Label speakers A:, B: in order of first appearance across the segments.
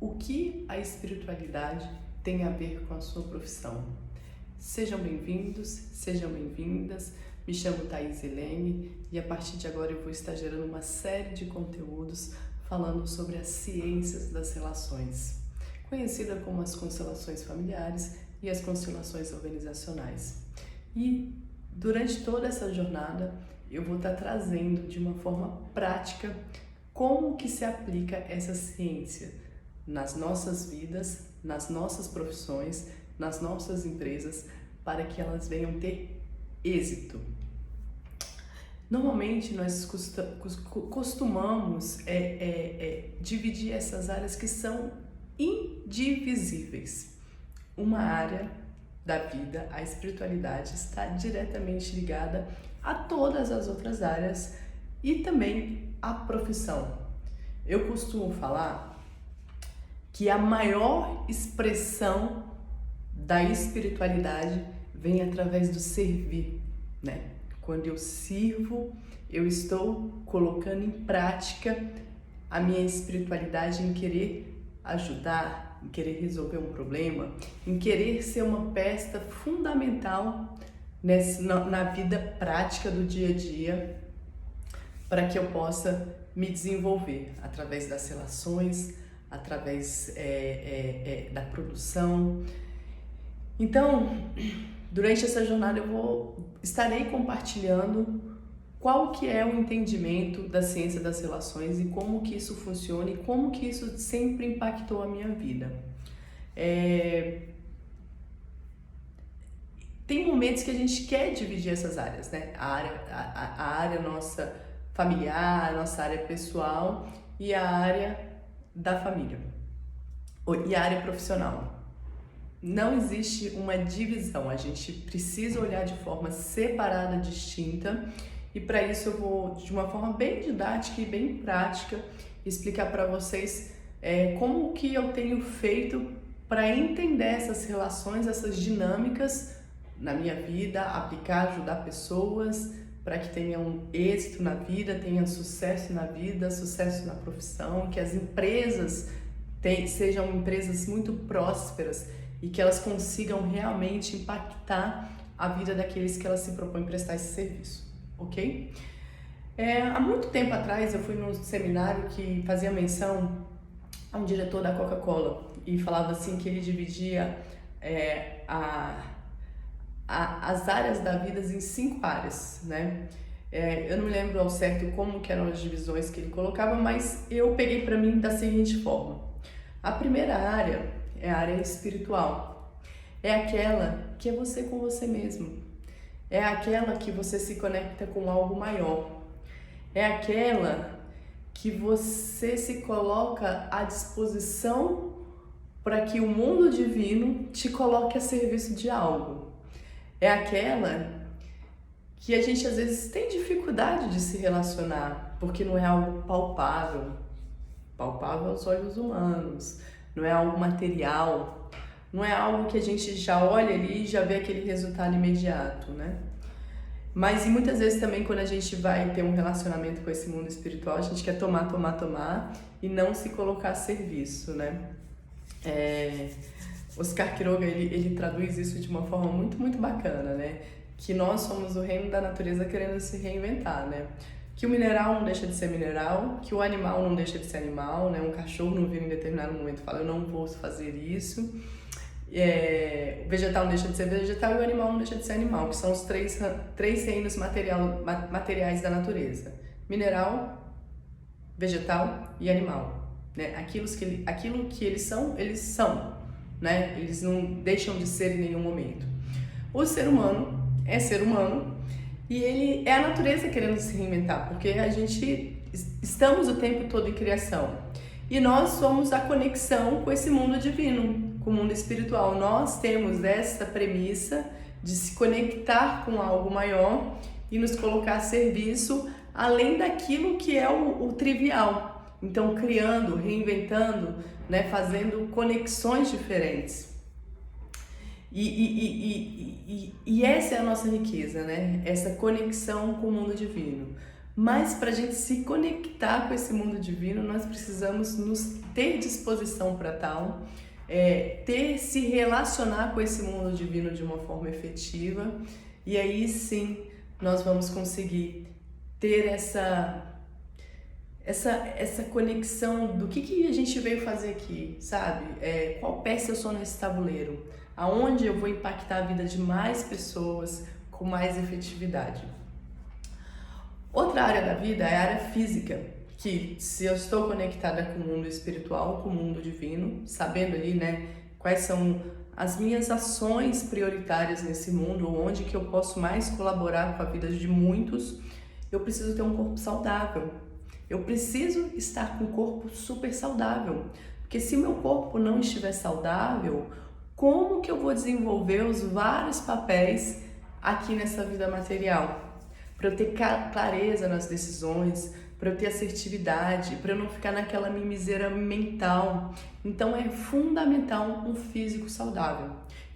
A: O que a espiritualidade tem a ver com a sua profissão? Sejam bem-vindos, sejam bem-vindas. Me chamo Thaís Helene e a partir de agora eu vou estar gerando uma série de conteúdos falando sobre as ciências das relações, conhecida como as constelações familiares e as constelações organizacionais. E durante toda essa jornada eu vou estar trazendo de uma forma prática como que se aplica essa ciência nas nossas vidas, nas nossas profissões, nas nossas empresas, para que elas venham ter êxito. Normalmente nós costumamos dividir essas áreas que são indivisíveis. Uma área da vida, a espiritualidade, está diretamente ligada a todas as outras áreas e também a profissão. Eu costumo falar que a maior expressão da espiritualidade vem através do servir, né? Quando eu sirvo, eu estou colocando em prática a minha espiritualidade em querer ajudar, em querer resolver um problema, em querer ser uma peça fundamental na vida prática do dia a dia, para que eu possa me desenvolver através das relações, através da produção. Então, durante essa jornada estarei compartilhando qual que é o entendimento da ciência das relações e como que isso funciona e como que isso sempre impactou a minha vida. Tem momentos que a gente quer dividir essas áreas, né? A área nossa familiar, a nossa área pessoal e a área da família e a área profissional. Não existe uma divisão, a gente precisa olhar de forma separada, distinta, e para isso eu vou, de uma forma bem didática e bem prática, explicar para vocês como que eu tenho feito para entender essas relações, essas dinâmicas na minha vida, aplicar, ajudar pessoas para que tenham êxito na vida, tenham sucesso na vida, sucesso na profissão, que as empresas sejam empresas muito prósperas e que elas consigam realmente impactar a vida daqueles que elas se propõem prestar esse serviço, ok? Há muito tempo atrás eu fui num seminário que fazia menção a um diretor da Coca-Cola e falava assim que ele dividia as áreas da vida em 5 áreas, né? Eu não me lembro ao certo como que eram as divisões que ele colocava, mas eu peguei para mim da seguinte forma. A primeira área é a área espiritual. É aquela que é você com você mesmo. É aquela que você se conecta com algo maior. É aquela que você se coloca à disposição para que o mundo divino te coloque a serviço de algo. É aquela que a gente às vezes tem dificuldade de se relacionar, porque não é algo palpável aos olhos humanos, não é algo material, não é algo que a gente já olha ali e já vê aquele resultado imediato, né? Mas e muitas vezes também quando a gente vai ter um relacionamento com esse mundo espiritual, a gente quer tomar e não se colocar a serviço, né? Oscar Quiroga, ele traduz isso de uma forma muito, muito bacana, né? Que nós somos o reino da natureza querendo se reinventar, né? Que o mineral não deixa de ser mineral, que o animal não deixa de ser animal, né? Um cachorro não vira em determinado momento e fala, eu não vou fazer isso. O vegetal não deixa de ser vegetal e o animal não deixa de ser animal, que são os três reinos materiais da natureza. Mineral, vegetal e animal, né? Aquilo que eles são, né? Eles não deixam de ser em nenhum momento. O ser humano é ser humano e ele é a natureza querendo se reinventar, porque a gente estamos o tempo todo em criação e nós somos a conexão com esse mundo divino, com o mundo espiritual. Nós temos essa premissa de se conectar com algo maior e nos colocar a serviço além daquilo que é o trivial. Então, criando, reinventando, né, fazendo conexões diferentes. E essa é a nossa riqueza, né? Essa conexão com o mundo divino. Mas para a gente se conectar com esse mundo divino, nós precisamos nos ter disposição para tal, se relacionar com esse mundo divino de uma forma efetiva, e aí sim nós vamos conseguir ter essa conexão do que a gente veio fazer aqui, sabe? Qual peça eu sou nesse tabuleiro? Aonde eu vou impactar a vida de mais pessoas com mais efetividade? Outra área da vida é a área física, que se eu estou conectada com o mundo espiritual, com o mundo divino, sabendo ali, né, quais são as minhas ações prioritárias nesse mundo, onde que eu posso mais colaborar com a vida de muitos, eu preciso ter um corpo saudável. Eu preciso estar com um corpo super saudável, porque se meu corpo não estiver saudável, como que eu vou desenvolver os vários papéis aqui nessa vida material? Para eu ter clareza nas decisões, para eu ter assertividade, para eu não ficar naquela mimiseira mental. Então é fundamental um físico saudável.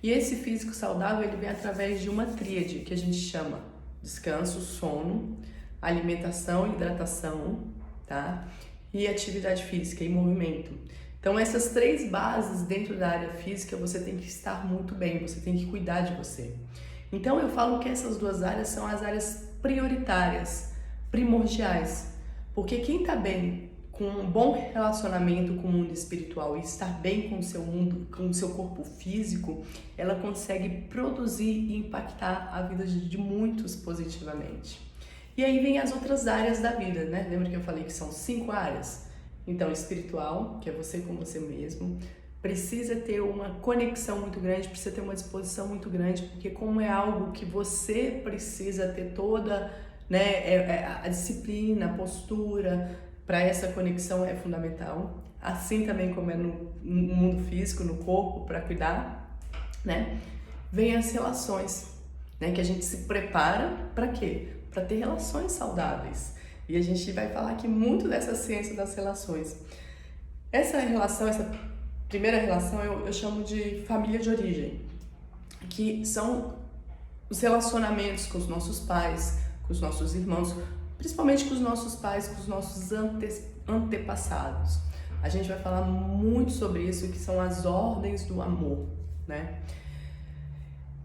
A: E esse físico saudável ele vem através de uma tríade que a gente chama descanso, sono, alimentação, hidratação, tá? E atividade física e movimento. Então essas três bases dentro da área física você tem que estar muito bem, você tem que cuidar de você. Então eu falo que essas duas áreas são as áreas prioritárias, primordiais, porque quem está bem com um bom relacionamento com o mundo espiritual e estar bem com o seu mundo, com o seu corpo físico, ela consegue produzir e impactar a vida de muitos positivamente. E aí vem as outras áreas da vida, né? Lembra que eu falei que são 5 áreas? Então, espiritual, que é você com você mesmo, precisa ter uma conexão muito grande, precisa ter uma disposição muito grande, porque como é algo que você precisa ter toda, né, a disciplina, a postura para essa conexão é fundamental. Assim também como é no mundo físico, no corpo, para cuidar, né? Vem as relações, né, que a gente se prepara para quê? Para ter relações saudáveis. E a gente vai falar aqui muito dessa ciência das relações. Essa relação, essa primeira relação eu chamo de família de origem, que são os relacionamentos com os nossos pais, com os nossos irmãos, principalmente com os nossos pais, com os nossos antepassados. A gente vai falar muito sobre isso, que são as ordens do amor, né?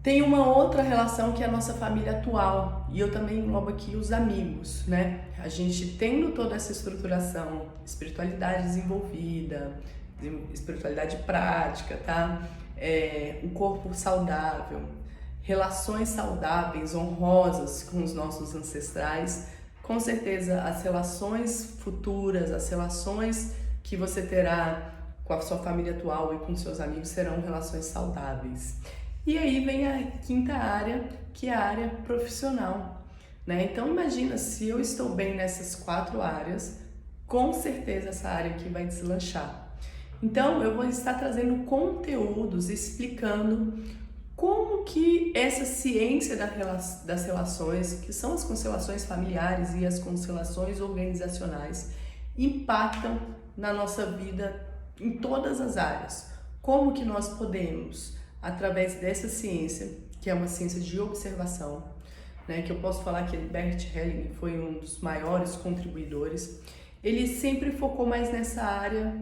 A: Tem uma outra relação que é a nossa família atual, e eu também englobo aqui os amigos, né? A gente tendo toda essa estruturação, espiritualidade desenvolvida, espiritualidade prática, tá? Um corpo saudável, relações saudáveis, honrosas com os nossos ancestrais, com certeza as relações futuras, as relações que você terá com a sua família atual e com seus amigos serão relações saudáveis. E aí vem a quinta área, que é a área profissional, né? Então imagina, se eu estou bem nessas 4 áreas, com certeza essa área aqui vai deslanchar. Então eu vou estar trazendo conteúdos explicando como que essa ciência das relações, que são as constelações familiares e as constelações organizacionais, impactam na nossa vida em todas as áreas. Como que nós podemos, através dessa ciência, que é uma ciência de observação, né, que eu posso falar que Bert Hellinger foi um dos maiores contribuidores, ele sempre focou mais nessa área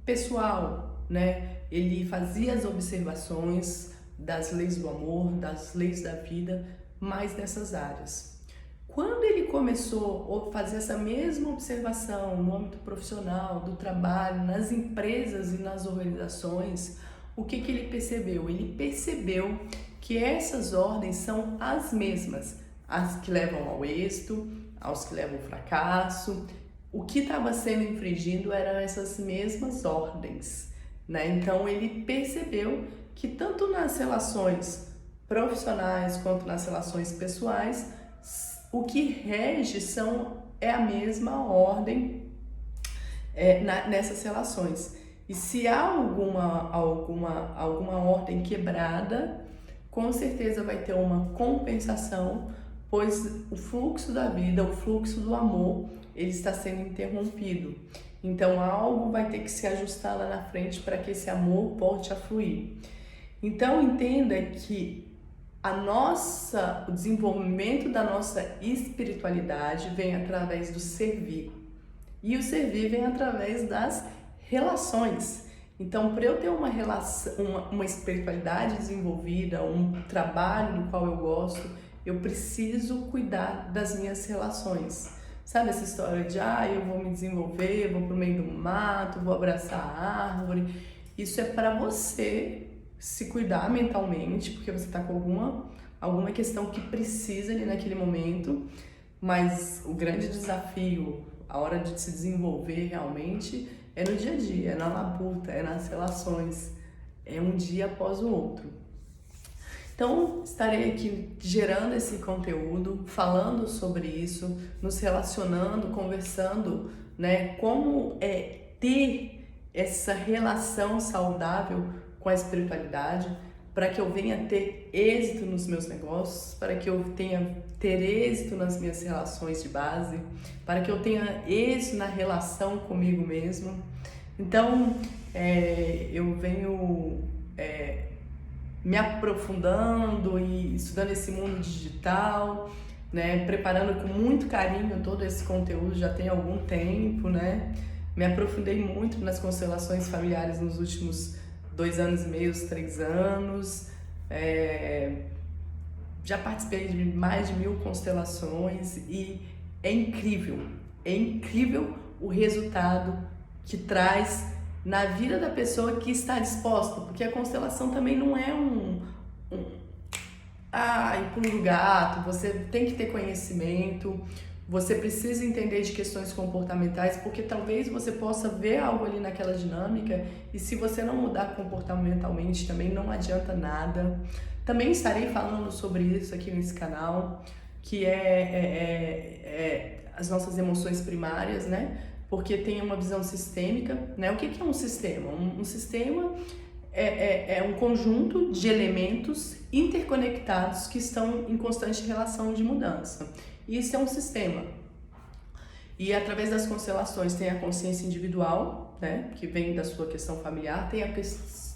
A: pessoal, né? Ele fazia as observações das leis do amor, das leis da vida, mais nessas áreas. Quando ele começou a fazer essa mesma observação no âmbito profissional, do trabalho, nas empresas e nas organizações, o que ele percebeu? Ele percebeu que essas ordens são as mesmas, as que levam ao êxito, aos que levam ao fracasso. O que estava sendo infringido eram essas mesmas ordens, né? Então ele percebeu que tanto nas relações profissionais quanto nas relações pessoais, o que rege é a mesma ordem nessas relações. E se há alguma ordem quebrada, com certeza vai ter uma compensação, pois o fluxo da vida, o fluxo do amor, ele está sendo interrompido. Então algo vai ter que se ajustar lá na frente para que esse amor volte a fluir. Então entenda que o desenvolvimento da nossa espiritualidade vem através do servir. E o servir vem através das relações. Então, para eu ter uma relação, uma espiritualidade desenvolvida, um trabalho do qual eu gosto, eu preciso cuidar das minhas relações. Sabe essa história de, eu vou me desenvolver, vou pro meio do mato, vou abraçar a árvore. Isso é para você se cuidar mentalmente, porque você está com alguma questão que precisa ali naquele momento, mas o grande desafio, a hora de se desenvolver realmente, é no dia a dia, é na labuta, é nas relações, é um dia após o outro. Então, estarei aqui gerando esse conteúdo, falando sobre isso, nos relacionando, conversando, né? Como ter essa relação saudável com a espiritualidade, para que eu venha ter êxito nos meus negócios, para que eu ter êxito nas minhas relações de base, para que eu tenha êxito na relação comigo mesmo. Então, eu venho me aprofundando e estudando esse mundo digital, né? Preparando com muito carinho todo esse conteúdo já tem algum tempo, né? Me aprofundei muito nas constelações familiares nos últimos 2 anos e meio, 3 anos. Já participei de mais de 1000 constelações e é incrível o resultado que traz na vida da pessoa que está disposta, porque a constelação também não é pulo do gato, você tem que ter conhecimento, você precisa entender de questões comportamentais, porque talvez você possa ver algo ali naquela dinâmica e se você não mudar comportamentalmente também não adianta nada. Também estarei falando sobre isso aqui nesse canal, que as nossas emoções primárias, né? Porque tem uma visão sistêmica, né? O que é um sistema? Um sistema é um conjunto de elementos interconectados que estão em constante relação de mudança. Isso é um sistema. E através das constelações tem a consciência individual, né? Que vem da sua questão familiar, tem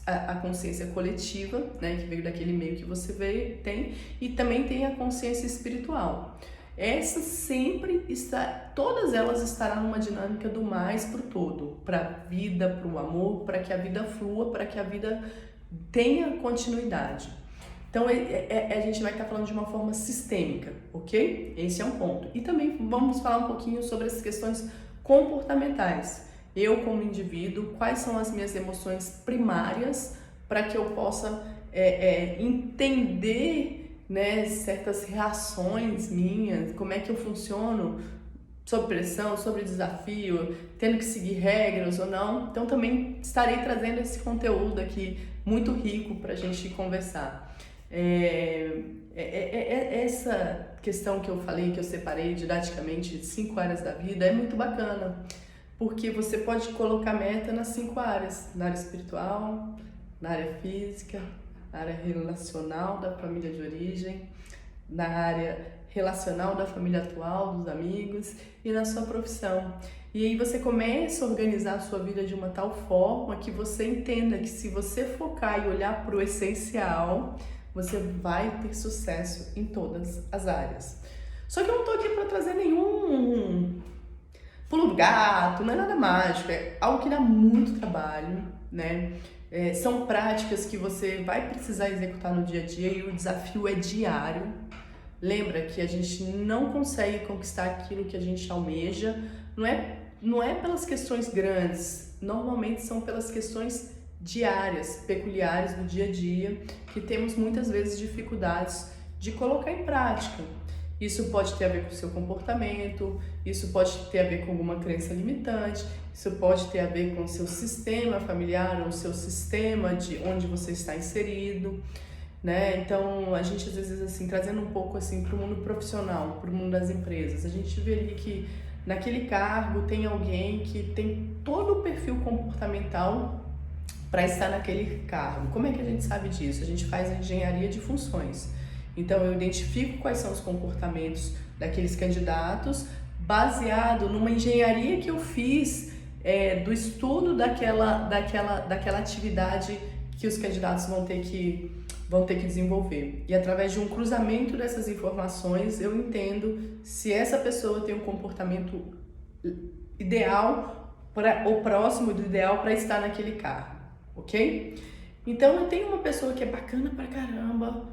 A: a consciência coletiva, né? Que veio daquele meio que você tem, e também tem a consciência espiritual. Essa todas elas estarão numa dinâmica do mais pro todo, para a vida, para o amor, para que a vida flua, para que a vida tenha continuidade. Então a gente vai estar falando de uma forma sistêmica, ok? Esse é um ponto. E também vamos falar um pouquinho sobre as questões comportamentais. Eu como indivíduo, quais são as minhas emoções primárias para que eu possa entender, né, certas reações minhas, como é que eu funciono sob pressão, sob desafio, tendo que seguir regras ou não. Então também estarei trazendo esse conteúdo aqui muito rico para a gente conversar. Essa questão que eu falei, que eu separei didaticamente de 5 áreas da vida, é muito bacana, porque você pode colocar meta nas 5 áreas, na área espiritual, na área física, na área relacional da família de origem, na área relacional da família atual, dos amigos e na sua profissão. E aí você começa a organizar a sua vida de uma tal forma que você entenda que se você focar e olhar para o essencial, você vai ter sucesso em todas as áreas. Só que eu não estou aqui para trazer nenhum pulo do gato, não é nada mágico, é algo que dá muito trabalho, né? São práticas que você vai precisar executar no dia a dia e o desafio é diário. Lembra que a gente não consegue conquistar aquilo que a gente almeja, não é pelas questões grandes, normalmente são pelas questões diárias, peculiares do dia a dia, que temos muitas vezes dificuldades de colocar em prática. Isso pode ter a ver com o seu comportamento, isso pode ter a ver com alguma crença limitante, isso pode ter a ver com o seu sistema familiar ou o seu sistema de onde você está inserido, né? Então, a gente às vezes, assim, trazendo um pouco assim para o mundo profissional, para o mundo das empresas, a gente vê ali que naquele cargo tem alguém que tem todo o perfil comportamental para estar naquele cargo. Como é que a gente sabe disso? A gente faz a engenharia de funções. Então, eu identifico quais são os comportamentos daqueles candidatos, baseado numa engenharia que eu fiz do estudo daquela atividade que os candidatos vão ter que vão ter que desenvolver. E através de um cruzamento dessas informações, eu entendo se essa pessoa tem um comportamento ideal ou próximo do ideal para estar naquele cargo, ok? Então eu tenho uma pessoa que é bacana pra caramba,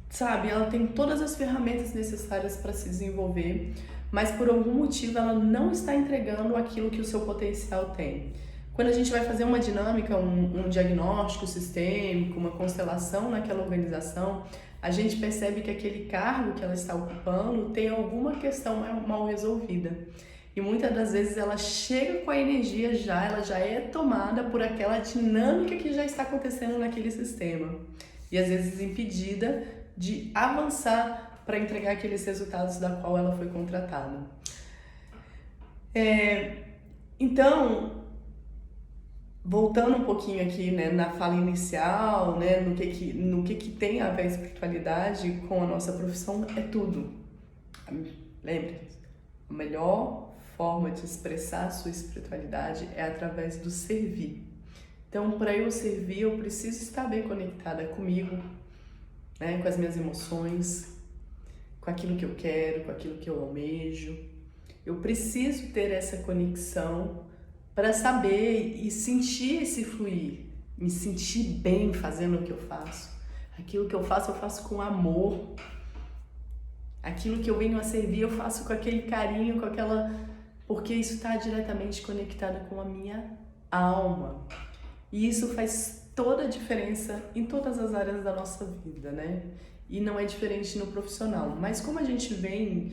A: sabe? Ela tem todas as ferramentas necessárias para se desenvolver, mas por algum motivo ela não está entregando aquilo que o seu potencial tem. Quando a gente vai fazer uma dinâmica, um diagnóstico sistêmico, uma constelação naquela organização, a gente percebe que aquele cargo que ela está ocupando tem alguma questão mal resolvida. E muitas das vezes ela chega com a energia ela já é tomada por aquela dinâmica que já está acontecendo naquele sistema. E às vezes impedida de avançar para entregar aqueles resultados da qual ela foi contratada. Então, voltando um pouquinho aqui, né, na fala inicial, né, no que tem a ver a espiritualidade com a nossa profissão, é tudo. Lembre-se, a melhor forma de expressar a sua espiritualidade é através do servir. Então, para eu servir, eu preciso estar bem conectada comigo, né, com as minhas emoções, com aquilo que eu quero, com aquilo que eu almejo. Eu preciso ter essa conexão para saber e sentir esse fluir, me sentir bem fazendo o que eu faço. Aquilo que eu faço com amor. Aquilo que eu venho a servir, eu faço com aquele carinho, porque isso está diretamente conectado com a minha alma. E isso faz toda a diferença em todas as áreas da nossa vida, né? E não é diferente no profissional. Mas como a gente vem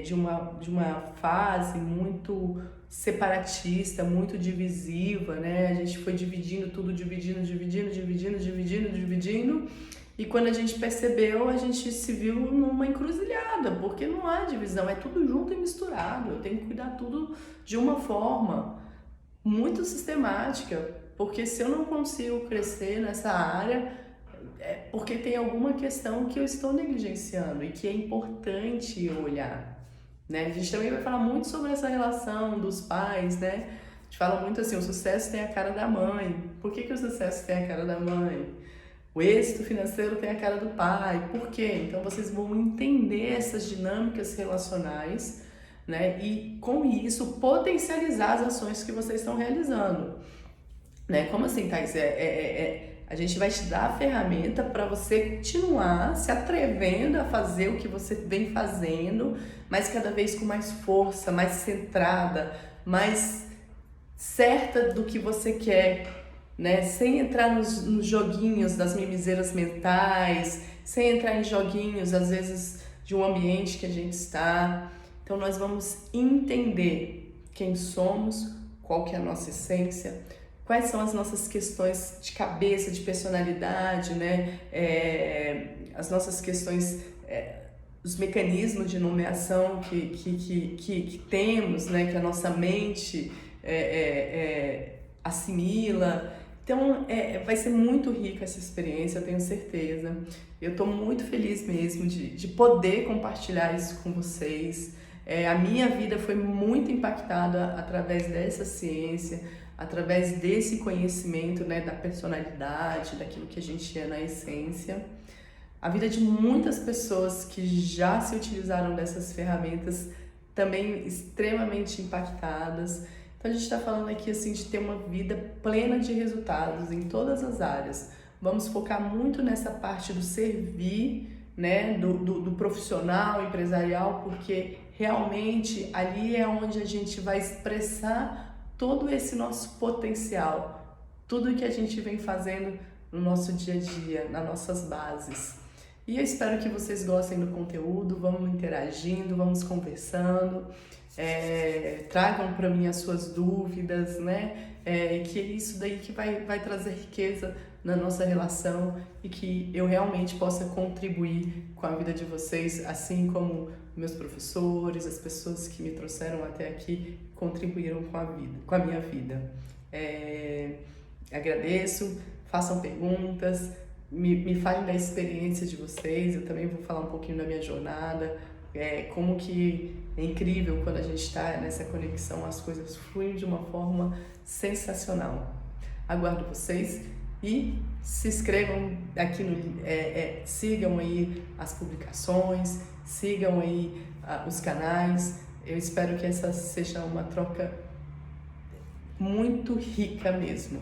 A: de uma fase muito separatista, muito divisiva, né? A gente foi dividindo tudo, dividindo. E quando a gente percebeu, a gente se viu numa encruzilhada, porque não há divisão, é tudo junto e misturado. Eu tenho que cuidar tudo de uma forma muito sistemática, porque se eu não consigo crescer nessa área, é porque tem alguma questão que eu estou negligenciando e que é importante eu olhar, né? A gente também vai falar muito sobre essa relação dos pais, né? A gente fala muito assim, o sucesso tem a cara da mãe. Por que o sucesso tem a cara da mãe? O êxito financeiro tem a cara do pai. Por quê? Então vocês vão entender essas dinâmicas relacionais, né? E com isso potencializar as ações que vocês estão realizando, né? Como assim, Thais? A gente vai te dar a ferramenta para você continuar se atrevendo a fazer o que você vem fazendo, mas cada vez com mais força, mais centrada, mais certa do que você quer, né? Sem entrar nos joguinhos das mimizeiras mentais, sem entrar em joguinhos, às vezes, de um ambiente que a gente está. Então, nós vamos entender quem somos, qual que é a nossa essência, quais são as nossas questões de cabeça, de personalidade, né? As nossas questões, os mecanismos de nomeação que temos, né? Que a nossa mente assimila. Então, vai ser muito rica essa experiência, eu tenho certeza. Eu estou muito feliz mesmo de poder compartilhar isso com vocês. A minha vida foi muito impactada através dessa ciência, através desse conhecimento, né, da personalidade, daquilo que a gente é na essência. A vida de muitas pessoas que já se utilizaram dessas ferramentas também extremamente impactadas. Então a gente está falando aqui assim de ter uma vida plena de resultados em todas as áreas. Vamos focar muito nessa parte do servir, né, do profissional, empresarial, porque realmente ali é onde a gente vai expressar todo esse nosso potencial, tudo que a gente vem fazendo no nosso dia a dia, nas nossas bases. E eu espero que vocês gostem do conteúdo, vamos interagindo, vamos conversando, tragam para mim as suas dúvidas, né? Que é isso daí que vai trazer riqueza na nossa relação e que eu realmente possa contribuir com a vida de vocês, assim como meus professores, as pessoas que me trouxeram até aqui contribuíram com a minha vida. Agradeço, façam perguntas, me falem da experiência de vocês, eu também vou falar um pouquinho da minha jornada, como que é incrível quando a gente está nessa conexão, as coisas fluem de uma forma sensacional. Aguardo vocês e se inscrevam aqui sigam aí as publicações, sigam aí os canais. Eu espero que essa seja uma troca muito rica mesmo.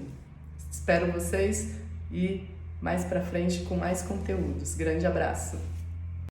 A: Espero vocês e mais pra frente com mais conteúdos. Grande abraço!